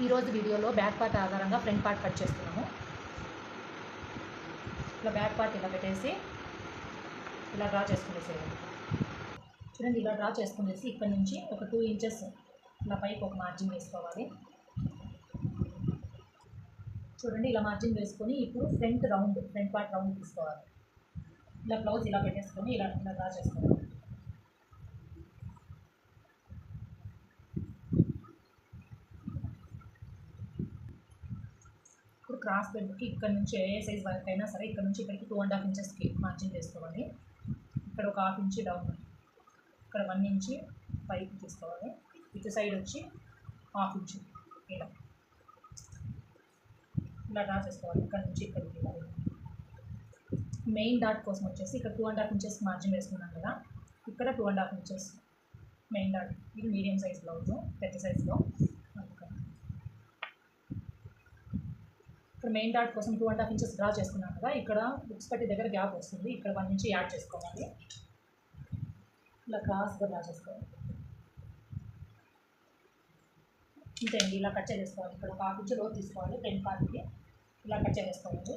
ఈరోజు వీడియోలో back part ఆధారంగా ఫ్రంట్ పార్ట్ కట్ చేస్తున్నాము. ఇలా బ్యాక్ పార్ట్ ఇలా పెట్టేసి ఇలా డ్రా చేసుకునేసేయాలి. చూడండి, ఇలా డ్రా చేసుకునేసి ఇక్కడ నుంచి ఒక 2 ఇంచెస్ ఇలా పైకి ఒక మార్జిన్ వేసుకోవాలి. చూడండి, ఇలా మార్జిన్ వేసుకొని ఇప్పుడు ఫ్రంట్ పార్ట్ రౌండ్ తీసుకోవాలి. ఇలా బ్లౌజ్ ఇలా పెట్టేసుకొని ఇలా డ్రా చేసుకోవాలి. ఇప్పుడు క్రాస్ బెల్ట్కి ఇక్కడ నుంచి ఏ సైజ్ వరకు అయినా సరే ఇక్కడ నుంచి ఇక్కడికి 2.5 ఇంచెస్కి మార్జిన్ వేసుకోవాలి. ఇక్కడ ఒక 1/2 ఇంచ్ డౌన్, ఇక్కడ 1 ఇంచ్ పైకి తీసుకోవాలి. ఇటు సైడ్ వచ్చి 1/2 ఇంచ్ ఇలా డ్రా చేసుకోవాలి. ఇక్కడ నుంచి ఇక్కడికి మెయిన్ డాట్ కోసం వచ్చేసి ఇక్కడ 2.5 ఇంచెస్ మార్జిన్ వేసుకున్నాం కదా, ఇక్కడ 2.5 ఇంచెస్ మెయిన్ డాట్. ఇది మీడియం సైజ్ బ్లౌజ్, పెద్ద సైజులో. ఇక్కడ మెయిన్ డాట్ కోసం 2.5 ఇంచెస్ డ్రా చేసుకున్నాం కదా, ఇక్కడ బుక్స్ పట్టి దగ్గర గ్యాప్ వస్తుంది. ఇక్కడ 1 ఇంచ్ యాడ్ చేసుకోవాలి. ఇలా క్రాస్గా డ్రా చేసుకోవాలి. ఇంతే అండి, ఇలా కట్ చేసుకోవాలి. ఇక్కడ ఒక 1/2 ఇంచ్ లోతు తీసుకోవాలి. ఫ్రంట్ పార్ట్కి ఇలా కట్ చేసుకోవాలి.